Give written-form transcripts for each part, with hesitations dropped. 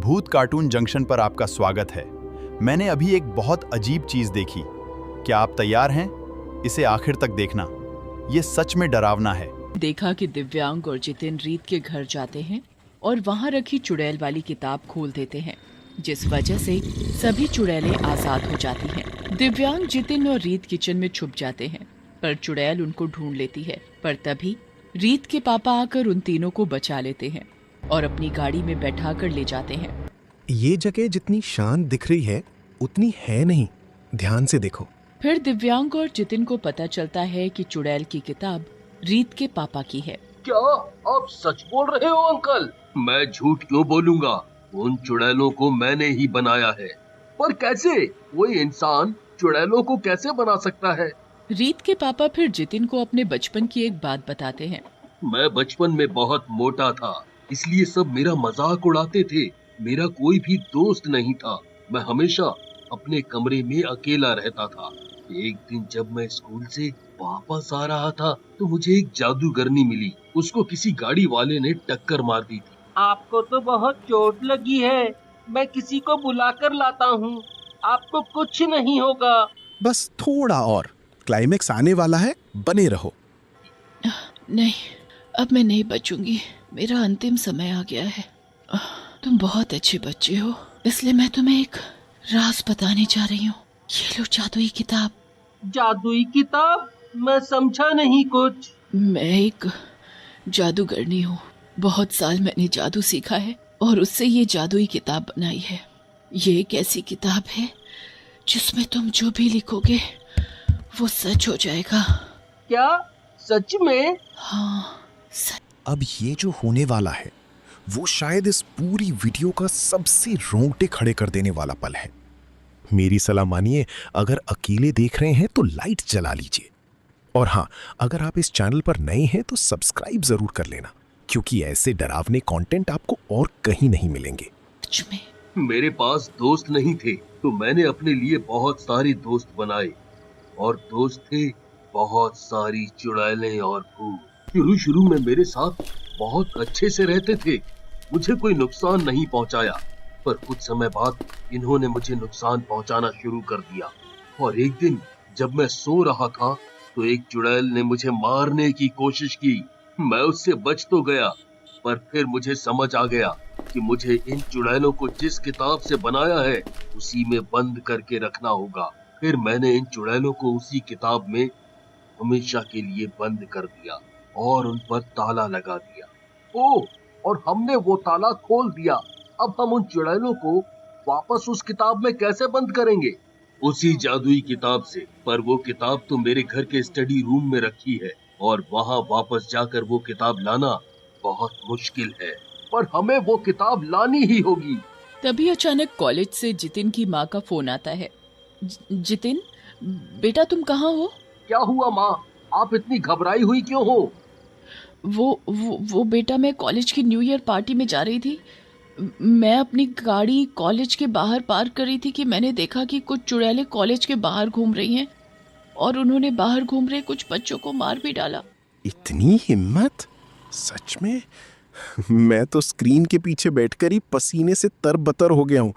भूत cartoon junction पर आपका स्वागत है। मैंने अभी एक बहुत अजीब चीज देखी। क्या आप तैयार हैं? इसे आखिर तक देखना, ये सच में डरावना है। देखा कि दिव्यांग और जितिन रीत के घर जाते हैं और वहां रखी चुड़ैल वाली किताब खोल देते हैं, जिस वजह से सभी चुड़ैलें आजाद हो जाती हैं। दिव्यांग, जितिन और रीत किचन में छुप जाते हैं, पर चुड़ैल उनको ढूंढ लेती है। पर तभी रीत के पापा आकर उन तीनों को बचा लेते हैं और अपनी गाड़ी में बैठा कर ले जाते हैं। ये जगह जितनी शांत दिख रही है उतनी है नहीं, ध्यान से देखो। फिर दिव्यांग और जितिन को पता चलता है कि चुड़ैल की किताब रीत के पापा की है। क्या आप सच बोल रहे हो अंकल? मैं झूठ क्यों बोलूंगा? उन चुड़ैलों को मैंने ही बनाया है। पर कैसे? कोई इंसान चुड़ैलों को कैसे बना सकता है? रीत के पापा फिर जितिन को अपने बचपन की एक बात बताते हैं। मैं बचपन में बहुत मोटा था, इसलिए सब मेरा मजाक उड़ाते थे। मेरा कोई भी दोस्त नहीं था। मैं हमेशा अपने कमरे में अकेला रहता था। एक दिन जब मैं स्कूल से वापस आ रहा था तो मुझे एक जादूगरनी मिली। उसको किसी गाड़ी वाले ने टक्कर मार दी थी। आपको तो बहुत चोट लगी है। मैं किसी को बुलाकर लाता हूँ, आपको कुछ नहीं होगा। बस थोड़ा और, क्लाइमेक्स आने वाला है, बने रहो। नहीं, अब मैं नहीं बचूंगी। मेरा अंतिम समय आ गया है। तुम बहुत अच्छे बच्चे हो, इसलिए मैं तुम्हें एक राज बताने जा रही हूँ। ये लो जादुई किताब। जादुई किताब? मैं समझा नहीं कुछ। मैं एक जादूगरनी हूँ। बहुत साल मैंने जादू सीखा है और उससे ये जादुई किताब बनाई है। ये एक ऐसी किताब है जिसमें तुम जो भी लिखोगे वो सच हो जाएगा। क्या सच में? हाँ, सच। अब ये जो होने वाला है वो शायद इस पूरी वीडियो का सबसे रोंगटे खड़े कर देने वाला पल है। मेरी सलाह मानिए, अगर अकेले देख रहे हैं तो लाइट जला लीजिए। और हाँ, अगर आप इस चैनल पर नए हैं तो सब्सक्राइब जरूर कर लेना, क्योंकि ऐसे डरावने कंटेंट आपको और कहीं नहीं मिलेंगे। सच में। मेरे पास दोस्त नहीं थे तो मैंने अपने लिए बहुत सारे दोस्त बनाए, और दोस्त थे बहुत सारी चुड़ैलें और भूत। शुरू में मेरे साथ बहुत अच्छे से रहते थे, मुझे कोई नुकसान नहीं पहुंचाया। पर कुछ समय बाद इन्होंने मुझे नुकसान पहुंचाना शुरू कर दिया। और एक दिन जब मैं सो रहा था तो एक चुड़ैल ने मुझे मारने की कोशिश की। मैं उससे बच तो गया, पर फिर मुझे समझ आ गया कि मुझे इन चुड़ैलों को जिस किताब से बनाया है उसी में बंद करके रखना होगा। फिर मैंने इन चुड़ैलों को उसी किताब में हमेशा के लिए बंद कर दिया और उन पर ताला लगा दिया। ओह, और हमने वो ताला खोल दिया। अब हम उन चुड़ैलों को वापस उस किताब में कैसे बंद करेंगे? उसी जादुई किताब से। पर वो किताब तो मेरे घर के स्टडी रूम में रखी है और वहाँ वापस जाकर वो किताब लाना बहुत मुश्किल है। पर हमें वो किताब लानी ही होगी। तभी अचानक कॉलेज से जितिन की माँ का फोन आता है। जितिन, बेटा तुम कहाँ हो? क्या हुआ माँ? आप इतनी घबराई हुई क्यों हो? वो बेटा, मैं कॉलेज की न्यू ईयर पार्टी में जा रही थी। मैं अपनी गाड़ी कॉलेज के बाहर पार्क कर रही थी कि मैंने देखा कि कुछ चुड़ैलें कॉलेज के बाहर घूम रही हैं और उन्होंने बाहर घूम रहे कुछ बच्चों को मार भी डाला। इतनी हिम्मत? सच में? मैं तो स्क्रीन के पीछे बैठकर ही पसीने से तरबतर हो गया हूँ।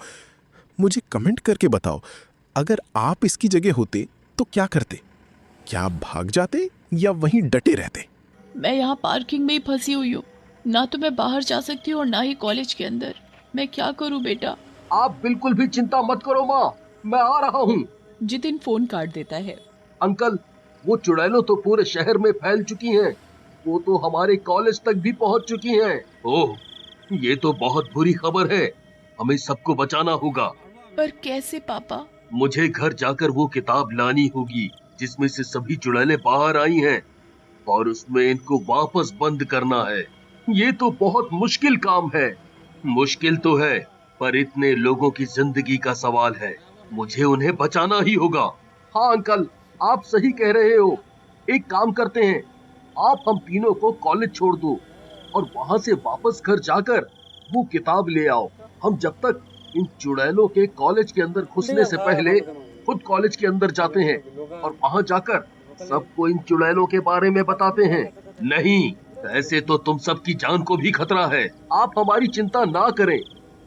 मुझे कमेंट करके बताओ, अगर आप इसकी जगह होते तो क्या करते? क्या आप भाग जाते या वहीं डटे रहते? मैं यहाँ पार्किंग में ही फंसी हुई हूँ, ना तो मैं बाहर जा सकती हूँ और ना ही कॉलेज के अंदर। मैं क्या करूँ बेटा? आप बिल्कुल भी चिंता मत करो माँ, मैं आ रहा हूँ। जितिन फोन काट देता है। अंकल, वो चुड़ैलों तो पूरे शहर में फैल चुकी हैं। वो तो हमारे कॉलेज तक भी पहुँच चुकी हैं। ओह, ये तो बहुत बुरी खबर है। हमें सबको बचाना होगा। पर कैसे पापा? मुझे घर जाकर वो किताब लानी होगी जिसमें से सभी चुड़ैलें बाहर आई हैं, और उसमें इनको वापस बंद करना है। ये तो बहुत मुश्किल काम है। मुश्किल तो है, पर इतने लोगों की जिंदगी का सवाल है, मुझे उन्हें बचाना ही होगा। हाँ अंकल, आप सही कह रहे हो। एक काम करते हैं, आप हम तीनों को कॉलेज छोड़ दो और वहां से वापस घर जाकर वो किताब ले आओ। हम जब तक इन चुड़ैलों के कॉलेज के अंदर घुसने से पहले खुद कॉलेज के अंदर जाते हैं और वहां जाकर सबको इन चुड़ैलों के बारे में बताते हैं। नहीं, ऐसे तो तुम सबकी जान को भी खतरा है। आप हमारी चिंता ना करें,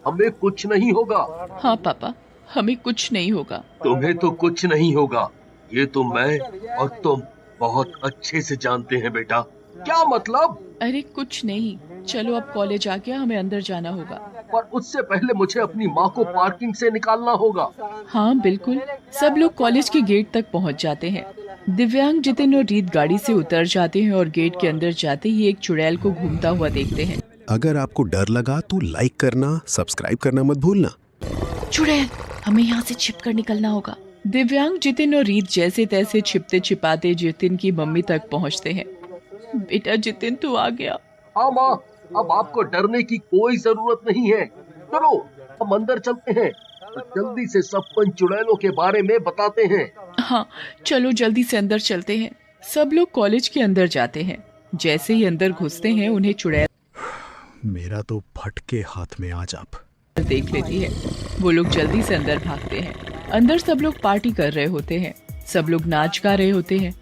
हमें कुछ नहीं होगा। हाँ पापा, हमें कुछ नहीं होगा। तुम्हें तो कुछ नहीं होगा, ये तो मैं और तुम बहुत अच्छे से जानते हैं बेटा। क्या मतलब? अरे कुछ नहीं, चलो अब कॉलेज आ गया, हमें अंदर जाना होगा। पर उससे पहले मुझे अपनी माँ को पार्किंग से निकालना होगा। हाँ बिल्कुल। सब लोग कॉलेज के गेट तक पहुँच जाते हैं। दिव्यांग, जितिन और रीत गाड़ी से उतर जाते हैं और गेट के अंदर जाते ही एक चुड़ैल को घूमता हुआ देखते हैं। अगर आपको डर लगा तो लाइक करना, सब्सक्राइब करना मत भूलना। चुड़ैल, हमें यहाँ से छिपकर निकलना होगा। दिव्यांग, जितिन और रीत जैसे तैसे छिपते छिपाते जितिन की मम्मी तक पहुँचते हैं। बेटा जितिन, तू आ गया। हाँ माँ, अब आपको डरने की कोई जरूरत नहीं है। चलो हम अंदर चलते हैं और जल्दी से सब चुड़ैलों के बारे में बताते हैं। हाँ चलो जल्दी से अंदर चलते हैं। सब लोग कॉलेज के अंदर जाते हैं। जैसे ही अंदर घुसते हैं उन्हें चुड़ैल मेरा तो फटके हाथ में आज आप। देख लेती है। वो लोग जल्दी से अंदर भागते हैं। अंदर सब लोग पार्टी कर रहे होते हैं। सब लोग नाच गा रहे होते हैं।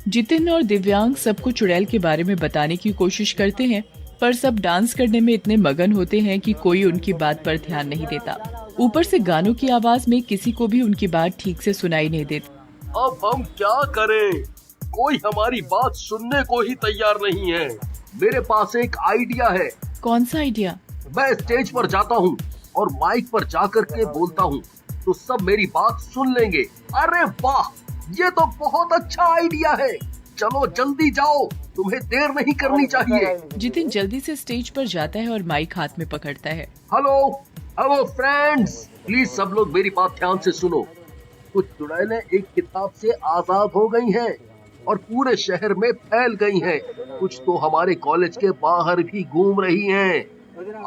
जितिन और दिव्यांग सबको चुड़ैल के बारे में बताने की कोशिश करते हैं, पर सब डांस करने में इतने मगन होते हैं कि कोई उनकी बात पर ध्यान नहीं देता। ऊपर से गानों की आवाज में किसी को भी उनकी बात ठीक से सुनाई नहीं देती। अब हम क्या करें? कोई हमारी बात सुनने को ही तैयार नहीं है। मेरे पास एक आइडिया है। कौन सा आइडिया? मैं स्टेज पर जाता हूँ और माइक पर जाकर के बोलता हूँ, तो सब मेरी बात सुन लेंगे। अरे वाह, ये तो बहुत अच्छा आइडिया है। चलो जल्दी जाओ, तुम्हें देर नहीं करनी चाहिए। जितिन जल्दी से स्टेज पर जाता है और माइक हाथ में पकड़ता है। हेलो हेलो फ्रेंड्स, प्लीज सब लोग मेरी बात ध्यान से सुनो। कुछ चुड़ैलें एक किताब से आजाद हो गई हैं और पूरे शहर में फैल गई हैं। कुछ तो हमारे कॉलेज के बाहर भी घूम रही हैं।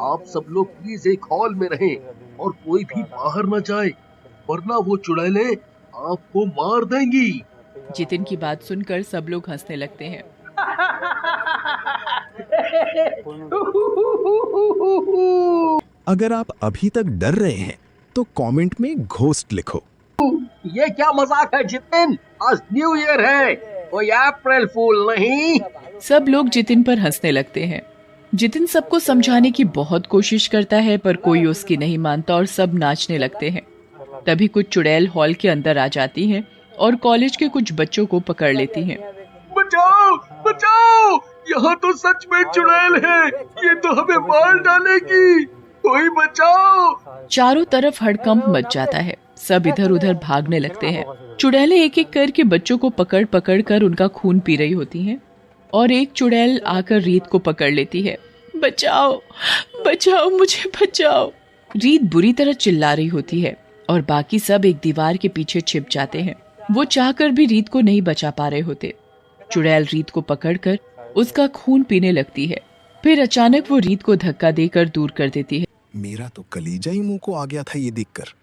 आप सब लोग प्लीज एक हॉल में रहें और कोई भी बाहर न जाए, वरना वो चुड़ैलें आपको मार देंगी। जितिन की बात सुनकर सब लोग हंसने लगते हैं। अगर आप अभी तक डर रहे हैं तो कमेंट में घोस्ट लिखो। ये क्या मजाक है जितिन? आज न्यू ईयर है, कोई अप्रैल फूल नहीं। सब लोग जितिन पर हंसने लगते हैं। जितिन सबको समझाने की बहुत कोशिश करता है, पर कोई उसकी नहीं मानता और सब नाचने लगते हैं। तभी कुछ चुड़ैल हॉल के अंदर आ जाती हैं और कॉलेज के कुछ बच्चों को पकड़ लेती हैं। बचाओ बचाओ, यहाँ तो सच में चुड़ैल है, ये तो हमें मार डालेगी, कोई बचाओ। चारों तरफ हड़कंप मच जाता है। सब इधर उधर भागने लगते हैं। चुड़ैलें एक एक करके बच्चों को पकड़ पकड़ कर उनका खून पी रही होती हैं और एक चुड़ैल आकर रीत को पकड़ लेती है। बचाओ बचाओ, मुझे बचाओ। रीत बुरी तरह चिल्ला रही होती है और बाकी सब एक दीवार के पीछे छिप जाते हैं। वो चाहकर भी रीत को नहीं बचा पा रहे होते। चुड़ैल रीत को पकड़कर उसका खून पीने लगती है। फिर अचानक वो रीत को धक्का देकर दूर कर देती है। मेरा तो कलेजा ही मुंह को आ गया था ये देखकर।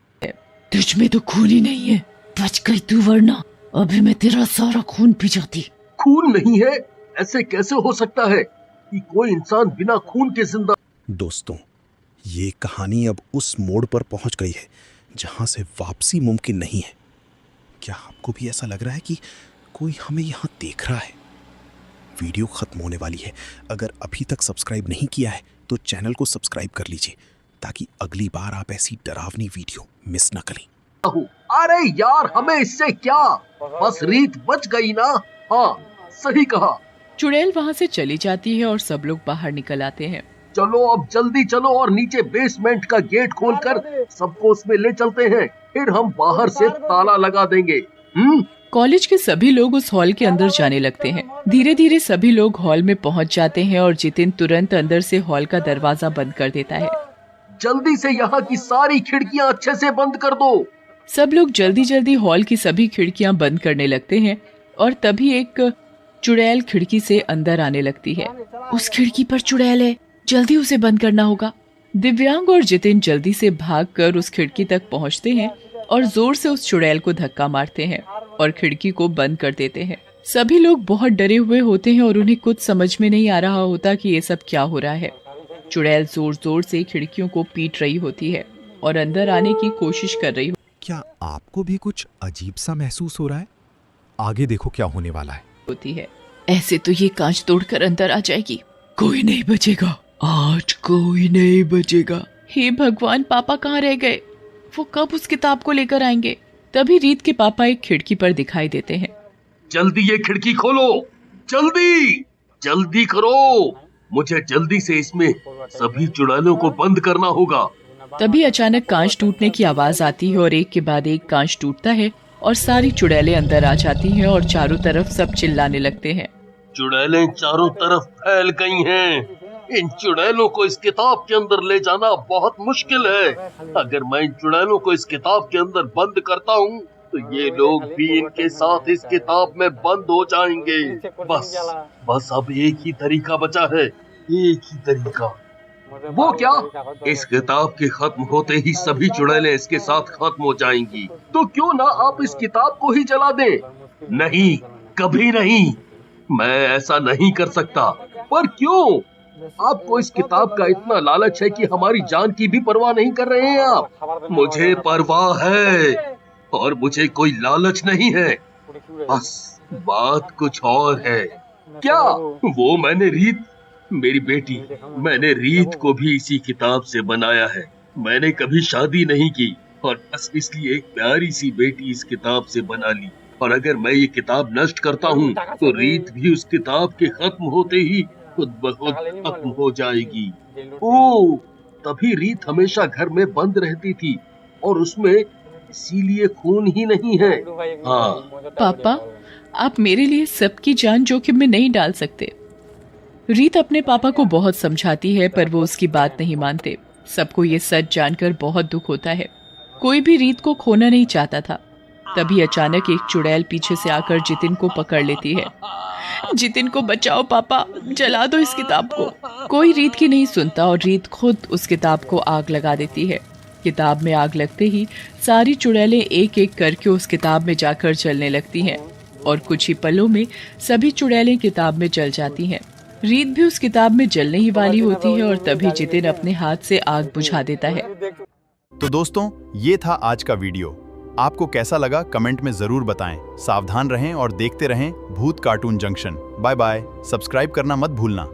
तुझ में तो खून ही नहीं है, बच गई तू, वरना अभी मैं तेरा सारा खून पी जाती। खून नहीं है? ऐसे कैसे हो सकता है कि कोई इंसान बिना खून के जिंदा? दोस्तों, ये कहानी अब उस मोड़ पर पहुंच गई है जहां से वापसी मुमकिन नहीं है। क्या आपको भी ऐसा लग रहा है कि कोई हमें यहाँ देख रहा है? वीडियो खत्म होने वाली है। अगर अभी तक सब्सक्राइब नहीं किया है तो चैनल को सब्सक्राइब कर लीजिए ताकि अगली बार आप ऐसी डरावनी वीडियो मिस न करें। अरे यार, हमें इससे क्या, बस रीत बच गई ना। हाँ सही कहा। चुड़ैल वहाँ से चली जाती है और सब लोग बाहर निकल आते हैं। चलो अब जल्दी चलो और नीचे बेसमेंट का गेट खोलकर सबको उसमें ले चलते हैं, फिर हम बाहर से ताला लगा देंगे। कॉलेज के सभी लोग उस हॉल के अंदर जाने लगते हैं। धीरे धीरे सभी लोग हॉल में पहुंच जाते हैं और जितिन तुरंत अंदर से हॉल का दरवाजा बंद कर देता है। जल्दी से यहाँ की सारी खिड़कियाँ अच्छे से बंद कर दो। सब लोग जल्दी जल्दी हॉल की सभी खिड़कियां बंद करने लगते हैं और तभी एक चुड़ैल खिड़की से अंदर आने लगती है। उस खिड़की पर चुड़ैल है, जल्दी उसे बंद करना होगा। दिव्यांग और जितिन जल्दी से भागकर उस खिड़की तक पहुंचते हैं और जोर से उस चुड़ैल को धक्का मारते हैं और खिड़की को बंद कर देते हैं। सभी लोग बहुत डरे हुए होते हैं और उन्हें कुछ समझ में नहीं आ रहा होता कि ये सब क्या हो रहा है। चुड़ैल जोर जोर से खिड़कियों को पीट रही होती है और अंदर आने की कोशिश कर रही क्या आपको भी कुछ अजीब सा महसूस हो रहा है? आगे देखो क्या होने वाला है। होती है। ऐसे तो ये कांच तोड़कर अंदर आ जाएगी, कोई नहीं बचेगा, आज कोई नहीं बचेगा। हे भगवान, पापा कहाँ रह गए? वो कब उस किताब को लेकर आएंगे? तभी रीत के पापा एक खिड़की पर दिखाई देते हैं। जल्दी ये खिड़की खोलो, जल्दी जल्दी करो, मुझे जल्दी से इसमें सभी चुड़ैलों को बंद करना होगा। तभी अचानक कांच टूटने की आवाज आती है और एक के बाद एक कांच टूटता है और सारी चुड़ैलें अंदर आ जाती हैं और चारों तरफ सब चिल्लाने लगते हैं। चुड़ैलें चारों तरफ फैल गई हैं। इन चुड़ैलों को इस किताब के अंदर ले जाना बहुत मुश्किल है। अगर मैं इन चुड़ैलों को इस किताब के अंदर बंद करता हूँ तो ये लोग भी इनके साथ इस किताब में बंद हो जाएंगे। बस अब एक ही तरीका बचा है, एक ही तरीका। वो क्या? इस किताब के खत्म होते ही सभी चुड़ैलें इसके साथ खत्म हो जाएंगी। तो क्यों ना आप इस किताब को ही जला दें? नहीं, कभी नहीं, मैं ऐसा नहीं कर सकता। पर क्यों? आपको इस किताब का इतना लालच है कि हमारी जान की भी परवाह नहीं कर रहे हैं आप। मुझे परवाह है और मुझे कोई लालच नहीं है। बस बात कुछ और है। क्या? वो मेरी बेटी, मैंने रीत को भी इसी किताब से बनाया है। मैंने कभी शादी नहीं की और बस इसलिए एक प्यारी सी बेटी इस किताब से बना ली। और अगर मैं ये किताब नष्ट करता हूँ तो रीत भी उस किताब के खत्म होते ही खुद ब खुद खत्म हो जाएगी। ओह, तभी रीत हमेशा घर में बंद रहती थी और उसमें इसीलिए खून ही नहीं है। हाँ पापा, आप मेरे लिए सबकी जान जोखिम में नहीं डाल सकते। रीत अपने पापा को बहुत समझाती है पर वो उसकी बात नहीं मानते। सबको ये सच जानकर बहुत दुख होता है। कोई भी रीत को खोना नहीं चाहता था। तभी अचानक एक चुड़ैल पीछे से आकर जितिन को पकड़ लेती है। जितिन को बचाओ पापा, जला दो इस किताब को। कोई रीत की नहीं सुनता और रीत खुद उस किताब को आग लगा देती है। किताब में आग लगते ही सारी चुड़ैलें एक एक करके उस किताब में जाकर जलने लगती हैं और कुछ ही पलों में सभी चुड़ैलें किताब में जल जाती हैं। रीत भी उस किताब में जलने ही वाली होती है और तभी जितिन अपने हाथ से आग बुझा देता है। तो दोस्तों, ये था आज का वीडियो। आपको कैसा लगा कमेंट में जरूर बताएं। सावधान रहें और देखते रहें भूत cartoon junction. Bye bye. Subscribe करना मत भूलना।